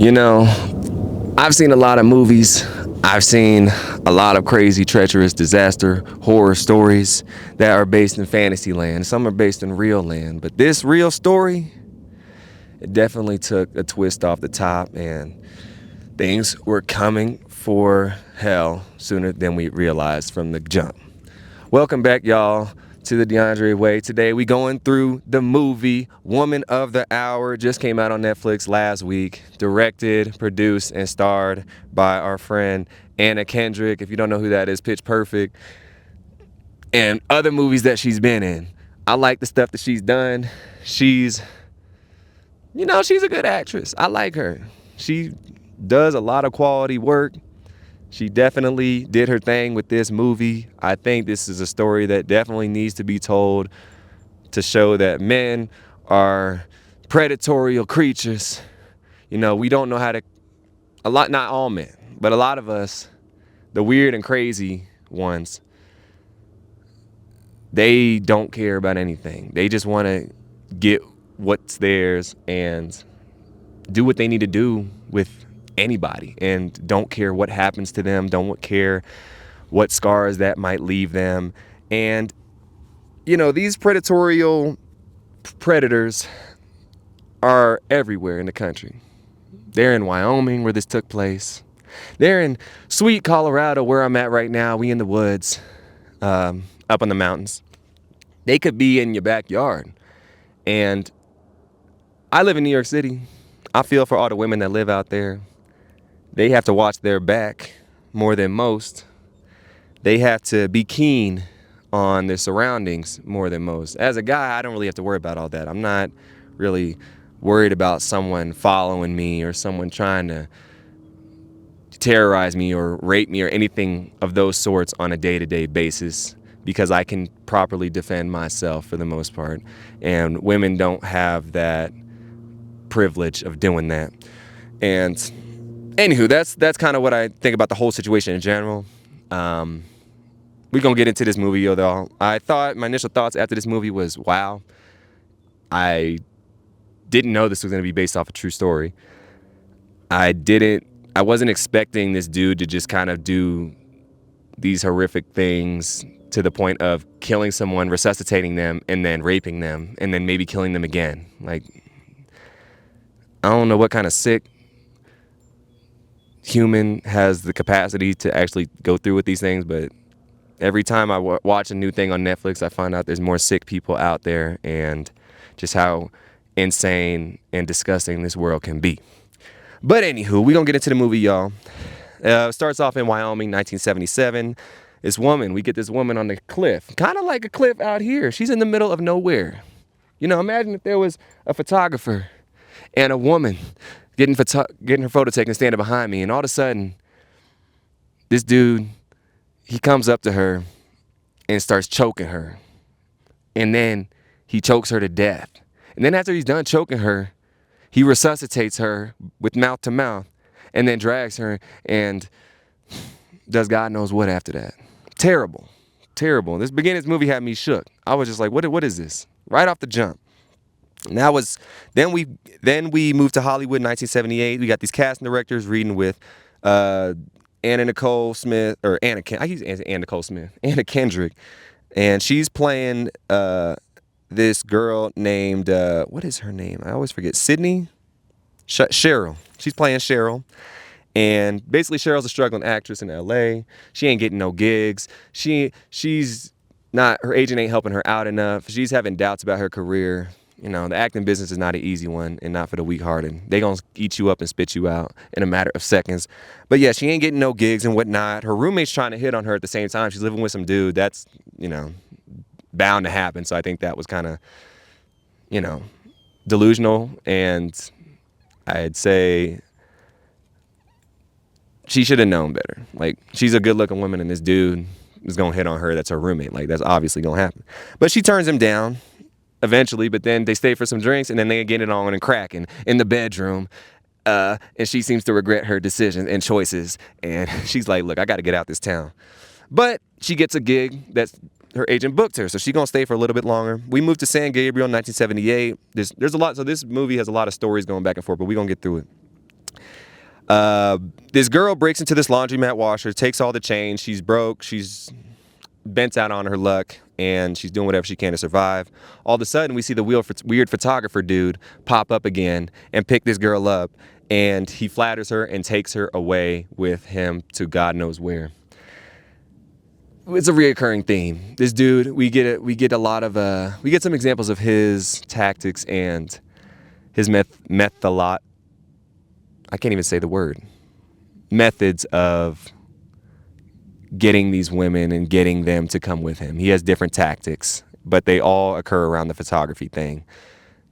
You know, I've seen a lot of movies. I've seen a lot of crazy, treacherous, disaster, horror stories that are based in fantasy land. Some are based in real land. But this real story, it definitely took a twist off the top, and things were coming for hell sooner than we realized from the jump. Welcome back, y'all, to the DeAndre Way. Today we going through the movie Woman of the Hour. Just came out on Netflix last week. Directed, produced, and starred by our friend Anna Kendrick. If you don't know who that is, Pitch Perfect, and other movies that she's been in. I like the stuff that she's done. She's a good actress. I like her. She does a lot of quality work. She definitely did her thing with this movie. I think this is a story that definitely needs to be told to show that men are predatory creatures. We don't know how to, not all men, but a lot of us, the weird and crazy ones, they don't care about anything. They just want to get what's theirs and do what they need to do with anybody and don't care what happens to them, don't care what scars that might leave them. And these predators are everywhere in the country. They're in Wyoming, where this took place. They're in sweet Colorado, where I'm at right now. We in the woods, up in the mountains. They could be in your backyard. And I live in New York City. I feel for all the women that live out there. They have to watch their back more than most. They have to be keen on their surroundings more than most. As a guy, I don't really have to worry about all that. I'm not really worried about someone following me or someone trying to terrorize me or rape me or anything of those sorts on a day-to-day basis, because I can properly defend myself for the most part. And women don't have that privilege of doing that. And anywho, that's kind of what I think about the whole situation in general. We're going to get into this movie, though. My initial thoughts after this movie was, wow, I didn't know this was going to be based off a true story. I wasn't expecting this dude to just kind of do these horrific things to the point of killing someone, resuscitating them, and then raping them, and then maybe killing them again. Like, I don't know what kind of sick human has the capacity to actually go through with these things, but every time I watch a new thing on Netflix, I find out there's more sick people out there, and just how insane and disgusting this world can be. But anywho, we're going to get into the movie, y'all. It starts off in Wyoming, 1977. We get this woman on the cliff, kind of like a cliff out here. She's in the middle of nowhere. Imagine if there was a photographer and a woman getting her photo taken standing behind me, and all of a sudden, this dude, he comes up to her and starts choking her. And then he chokes her to death. And then after he's done choking her, he resuscitates her with mouth to mouth and then drags her and does God knows what after that. Terrible. This movie had me shook. I was just like, what is this? Right off the jump. And then we moved to Hollywood in 1978. We got these casting directors reading with Anna Kendrick, and she's playing this girl named what is her name? I always forget. Sydney? Cheryl. She's playing Cheryl. And basically Cheryl's a struggling actress in LA. She ain't getting no gigs. She's not, her agent ain't helping her out enough. She's having doubts about her career. The acting business is not an easy one, and not for the weak-hearted. They gonna eat you up and spit you out in a matter of seconds. But yeah, she ain't getting no gigs and whatnot. Her roommate's trying to hit on her at the same time. She's living with some dude. That's, bound to happen. So I think that was kind of, delusional. And I'd say she should have known better. Like, she's a good-looking woman, and this dude is gonna hit on her. That's her roommate. Like, that's obviously gonna happen. But she turns him down eventually, but then they stay for some drinks, and then they get it on and cracking in the bedroom, and she seems to regret her decisions and choices, and she's like, look, I gotta get out this town. But she gets a gig that her agent booked her, so she's gonna stay for a little bit longer. We moved to San Gabriel in 1978. There's a lot, so this movie has a lot of stories going back and forth, but we're gonna get through it. This girl breaks into this laundromat washer, takes all the change. She's broke. She's bent out on her luck, and she's doing whatever she can to survive. All of a sudden, we see the weird photographer dude pop up again and pick this girl up, and he flatters her and takes her away with him to God knows where. It's a reoccurring theme. This dude, we get some examples of his tactics and his I can't even say the word. Methods of getting these women and getting them to come with him. He has different tactics, but they all occur around the photography thing.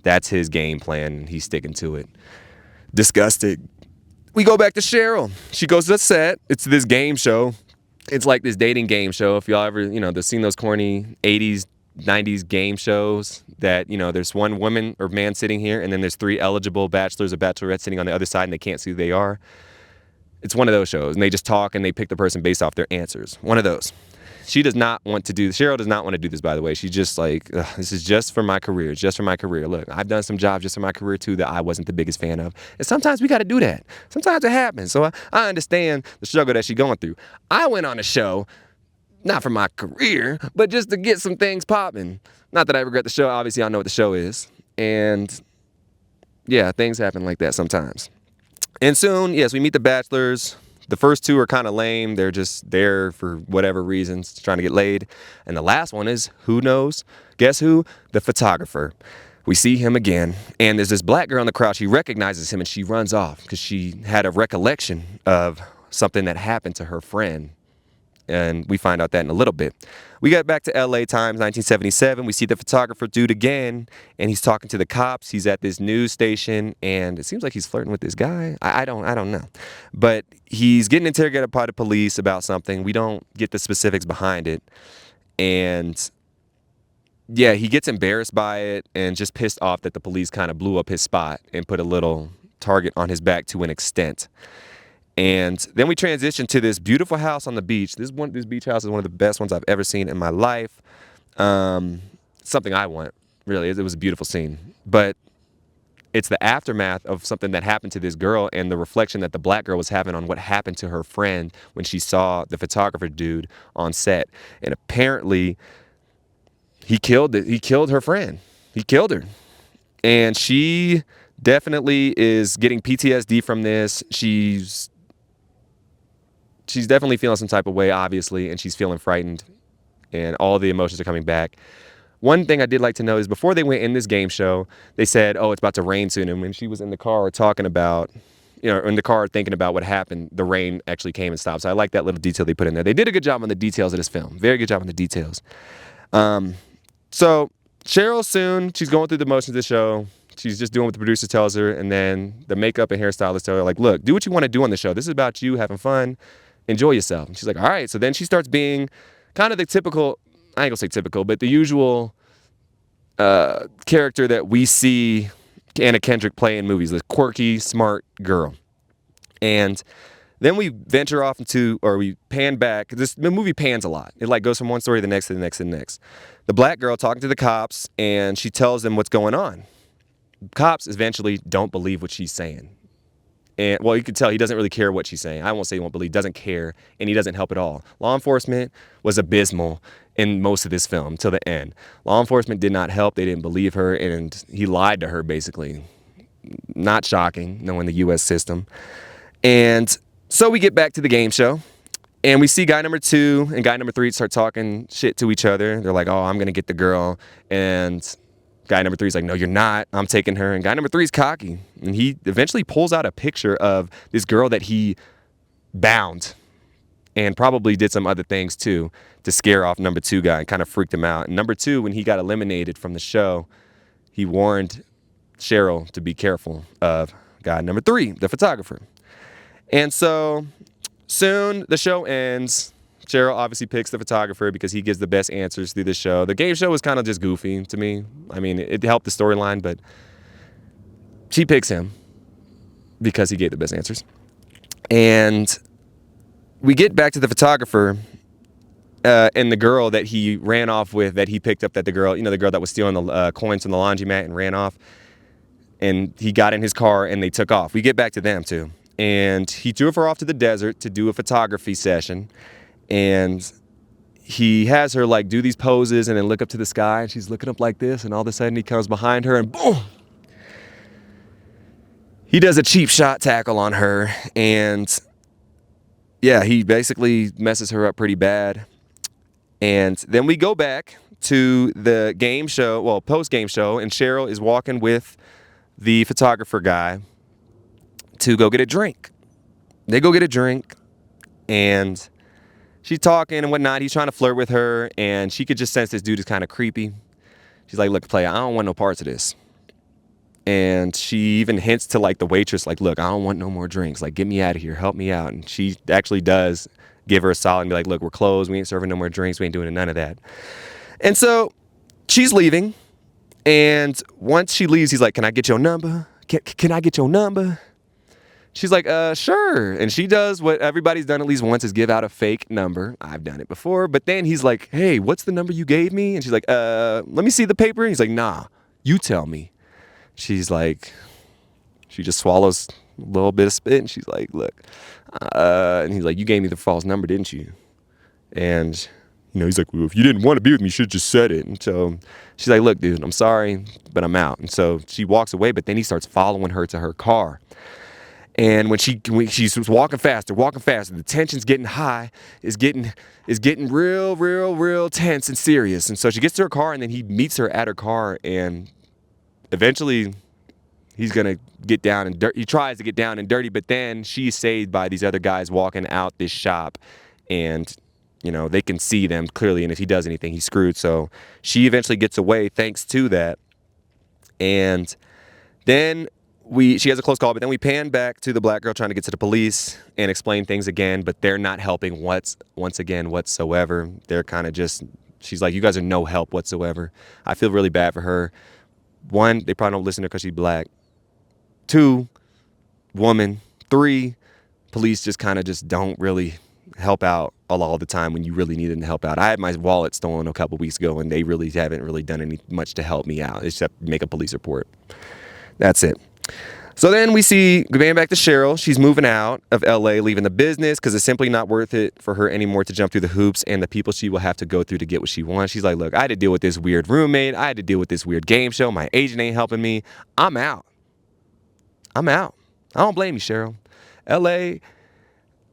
That's his game plan, and he's sticking to it. Disgusted. We go back to Cheryl. She goes to the set. It's this game show. It's like this dating game show. If y'all ever, they've seen those corny 80s, 90s game shows that, there's one woman or man sitting here, and then there's 3 eligible bachelors or bachelorettes sitting on the other side, and they can't see who they are. It's one of those shows, and they just talk, and they pick the person based off their answers. One of those. Cheryl does not want to do this, by the way. She's just like, this is just for my career, just for my career. Look, I've done some jobs just for my career, too, that I wasn't the biggest fan of. And sometimes we got to do that. Sometimes it happens. So I understand the struggle that she's going through. I went on a show, not for my career, but just to get some things popping. Not that I regret the show. Obviously, I know what the show is. And, yeah, things happen like that sometimes. And soon, yes, we meet the bachelors. The first 2 are kind of lame. They're just there for whatever reasons, trying to get laid. And the last one is, who knows? Guess who? The photographer. We see him again. And there's this black girl in the crowd. She recognizes him and she runs off because she had a recollection of something that happened to her friend. And we find out that in a little bit. We get back to LA times, 1977. We see the photographer dude again, and he's talking to the cops. He's at this news station, and it seems like he's flirting with this guy. I don't know. But he's getting interrogated by the police about something. We don't get the specifics behind it. And yeah, he gets embarrassed by it and just pissed off that the police kind of blew up his spot and put a little target on his back to an extent. And then we transition to this beautiful house on the beach. This beach house is one of the best ones I've ever seen in my life. Something I want, really. It was a beautiful scene. But it's the aftermath of something that happened to this girl and the reflection that the black girl was having on what happened to her friend when she saw the photographer dude on set. And apparently, he killed her friend. He killed her. And she definitely is getting PTSD from this. She's definitely feeling some type of way, obviously, and she's feeling frightened, and all the emotions are coming back. One thing I did like to know is before they went in this game show, they said, oh, it's about to rain soon. And when she was in the car talking about, in the car thinking about what happened, the rain actually came and stopped. So I like that little detail they put in there. They did a good job on the details of this film. Very good job on the details. So Cheryl soon, she's going through the motions of the show. She's just doing what the producer tells her. And then the makeup and hairstylist tell her, like, look, do what you want to do on the show. This is about you having fun. Enjoy yourself. And she's like, all right. So then she starts being kind of the typical, I ain't gonna say typical, but the usual character that we see Anna Kendrick play in movies, the quirky, smart girl. And then we venture off we pan back. The movie pans a lot. It like goes from one story to the next, to the next, to the next. The black girl talking to the cops, and she tells them what's going on. Cops eventually don't believe what she's saying. And, well, you can tell he doesn't really care what she's saying. I won't say he won't believe, doesn't care, and he doesn't help at all. Law enforcement was abysmal in most of this film till the end. Law enforcement did not help. They didn't believe her, and he lied to her, basically. Not shocking, knowing the U.S. system. And so we get back to the game show, and we see guy number 2 and guy number 3 start talking shit to each other. They're like, oh, I'm going to get the girl, and guy number 3 is like, no, you're not. I'm taking her. And guy number 3 is cocky. And he eventually pulls out a picture of this girl that he bound and probably did some other things too to scare off number 2 guy and kind of freaked him out. And number 2, when he got eliminated from the show, he warned Cheryl to be careful of guy number 3, the photographer. And so soon the show ends. Cheryl obviously picks the photographer because he gives the best answers through the show. The game show was kind of just goofy to me. I mean, it helped the storyline, but she picks him because he gave the best answers. And we get back to the photographer and the girl that he ran off with, that he picked up, the girl that was stealing the coins from the laundromat and ran off. And he got in his car and they took off. We get back to them too. and he drove her off to the desert to do a photography session. And he has her like do these poses and then look up to the sky, and she's looking up like this, and all of a sudden he comes behind her and boom, he does a cheap shot tackle on her. And yeah, he basically messes her up pretty bad. And then we go back to the game show, well, post-game show, and Cheryl is walking with the photographer guy to go get a drink. They go get a drink, and she's talking and whatnot. He's trying to flirt with her, and she could just sense this dude is kind of creepy. She's like, look, player, I don't want no parts of this. And she even hints to like the waitress, like, look, I don't want no more drinks. Like, get me out of here. Help me out. And she actually does give her a solid and be like, look, we're closed. We ain't serving no more drinks. We ain't doing none of that. And so she's leaving. And once she leaves, he's like, can I get your number? Can I get your number? She's like, sure. And she does what everybody's done at least once, is give out a fake number. I've done it before. But then he's like, hey, what's the number you gave me? And she's like, let me see the paper. And he's like, nah, you tell me. She's like, she just swallows a little bit of spit, and she's like, look. And he's like, you gave me the false number, didn't you? And, you know, he's like, well, if you didn't want to be with me, you should have just said it. And so she's like, look, dude, I'm sorry, but I'm out. And so she walks away, but then he starts following her to her car. And when she's walking faster, the tension's getting high, is getting real tense and serious. And so she gets to her car, and then he meets her at her car, and eventually he's going to get down and dirty. He tries to get down and dirty, but then she's saved by these other guys walking out this shop, and, you know, they can see them clearly, and if he does anything, he's screwed. So she eventually gets away thanks to that. And then she has a close call, but then we pan back to the black girl trying to get to the police and explain things again, but they're not helping once again whatsoever. They're kind of just, she's like, you guys are no help whatsoever. I feel really bad for her. One, they probably don't listen to her because she's black. Two, woman. Three, police just kind of just don't really help out a lot of the time when you really need them to help out. I had my wallet stolen a couple weeks ago, and they really haven't really done much to help me out except make a police report. That's it. So then we see, going back to Cheryl, she's moving out of LA, leaving the business because it's simply not worth it for her anymore to jump through the hoops and the people she will have to go through to get what she wants. She's like, look, I had to deal with this weird roommate. I had to deal with this weird game show. My agent ain't helping me. I'm out. I don't blame you, Cheryl. LA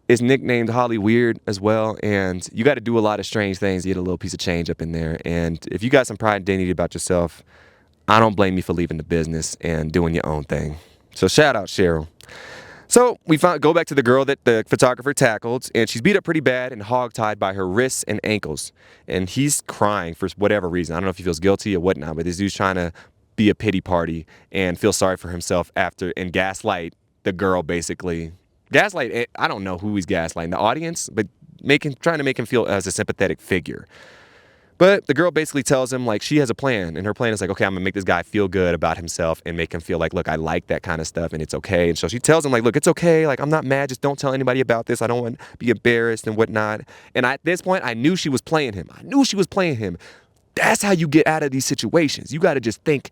is nicknamed Holly Weird as well, and you got to do a lot of strange things to get a little piece of change up in there. And if you got some pride and dignity about yourself, I don't blame you for leaving the business and doing your own thing. So shout out, Cheryl. So we go back to the girl that the photographer tackled, and she's beat up pretty bad and hogtied by her wrists and ankles. And he's crying for whatever reason. I don't know if he feels guilty or whatnot, but this dude's trying to be a pity party and feel sorry for himself after and gaslight the girl, basically. Gaslight, I don't know who he's gaslighting, the audience, but trying to make him feel as a sympathetic figure. But the girl basically tells him, like, she has a plan, and her plan is like, okay, I'm gonna make this guy feel good about himself and make him feel like, look, I like that kind of stuff, and it's okay. And so she tells him, like, look, it's okay, like, I'm not mad, just don't tell anybody about this. I don't want to be embarrassed and whatnot. And at this point, I knew she was playing him. That's how you get out of these situations. You got to just think,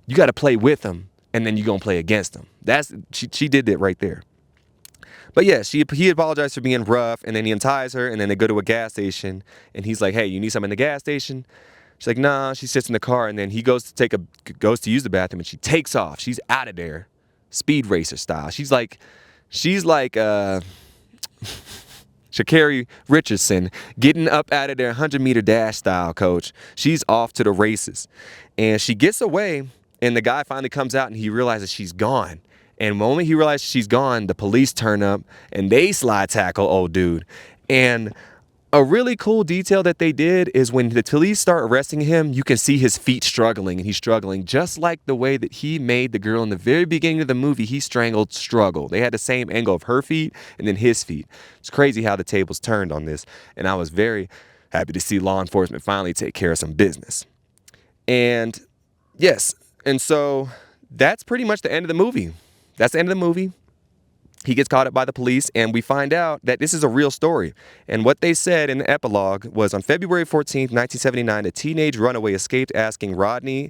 you got to play with him, and then you're gonna play against him. She did it right there. But yeah, he apologized for being rough, and then he unties her, and then they go to a gas station, and he's like, hey, you need something in the gas station? She's like, nah. She sits in the car, and then he goes to use the bathroom, and she takes off. She's out of there, speed racer style. She's like Sha'Carri Richardson getting up out of there 100-meter dash style, coach. She's off to the races, and she gets away, and the guy finally comes out, and he realizes she's gone. And the moment he realizes she's gone, the police turn up and they slide tackle old dude. And a really cool detail that they did is when the police start arresting him, you can see his feet struggling, and he's struggling just like the way that he made the girl in the very beginning of the movie. He strangled struggle. They had the same angle of her feet and then his feet. It's crazy how the tables turned on this. And I was very happy to see law enforcement finally take care of some business. And yes, and so that's pretty much the end of the movie. That's the end of the movie. He gets caught up by the police, and we find out that this is a real story. And what they said in the epilogue was, on February 14th, 1979, a teenage runaway escaped asking Rodney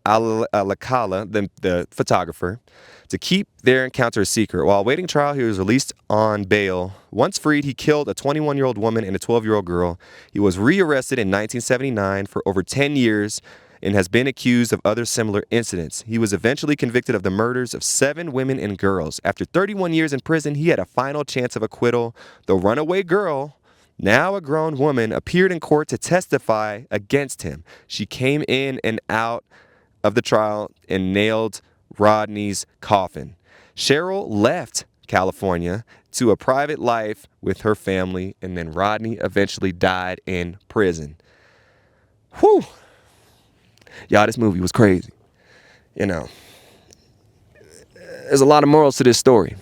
Alcala, the photographer, to keep their encounter a secret. While awaiting trial, he was released on bail. Once freed, he killed a 21-year-old woman and a 12-year-old girl. He was rearrested in 1979 for over 10 years and has been accused of other similar incidents. He was eventually convicted of the murders of 7 women and girls. After 31 years in prison, he had a final chance of acquittal. The runaway girl, now a grown woman, appeared in court to testify against him. She came in and out of the trial and nailed Rodney's coffin. Cheryl left California to a private life with her family, and then Rodney eventually died in prison. Whew. Y'all, this movie was crazy. You know, there's a lot of morals to this story.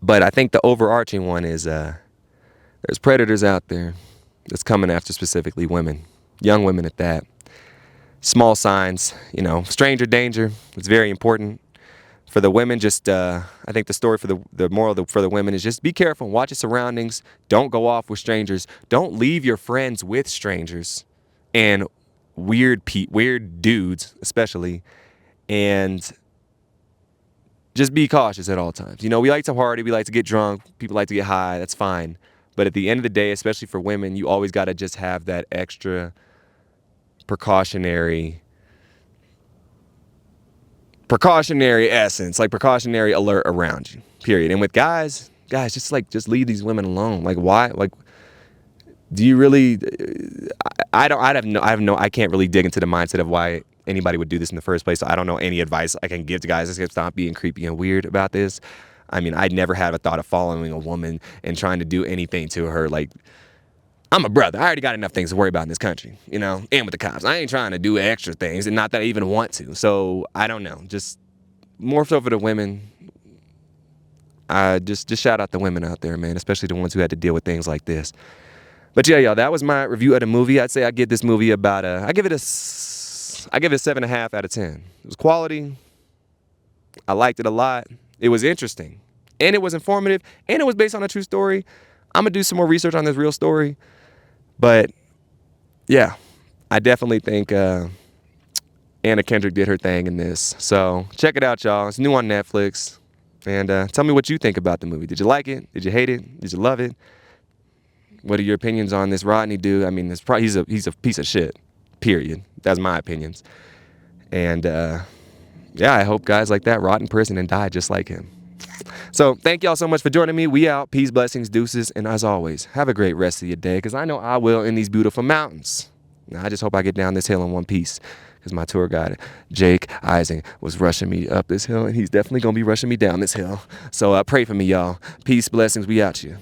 But I think the overarching one is there's predators out there that's coming after specifically women, young women at that. Small signs, stranger danger. It's very important. For the women, I think the story for the moral for the women is just be careful, watch your surroundings, don't go off with strangers, don't leave your friends with strangers and weird dudes especially, and just be cautious at all times. We like to party, we like to get drunk, people like to get high, that's fine. But at the end of the day, especially for women, you always got to just have that extra precautionary essence, like precautionary alert around you, period. And with guys, just leave these women alone. Like, why? Like, do you really? I can't really dig into the mindset of why anybody would do this in the first place. So I don't know any advice I can give to guys except stop being creepy and weird about this. I mean, I'd never had a thought of following a woman and trying to do anything to her. Like, I'm a brother. I already got enough things to worry about in this country, and with the cops. I ain't trying to do extra things, and not that I even want to. So I don't know. Just more so for the women. Just shout out the women out there, man, especially the ones who had to deal with things like this. But yeah, y'all, that was my review of the movie. I'd say I give this movie about I give it a 7.5 out of 10. It was quality. I liked it a lot. It was interesting, and it was informative, and it was based on a true story. I'm gonna do some more research on this real story. But yeah, I definitely think Anna Kendrick did her thing in this. So check it out, y'all. It's new on Netflix. And tell me what you think about the movie. Did you like it? Did you hate it? Did you love it? What are your opinions on this Rodney dude? I mean, he's a piece of shit, period. That's my opinions. And yeah, I hope guys like that rot in prison and die just like him. So thank y'all so much for joining me. We out. Peace, blessings, deuces. And as always, have a great rest of your day, because I know I will in these beautiful mountains. Now, I just hope I get down this hill in one piece, because my tour guide, Jake Eising, was rushing me up this hill, and he's definitely going to be rushing me down this hill. So pray for me, y'all. Peace, blessings. We out you.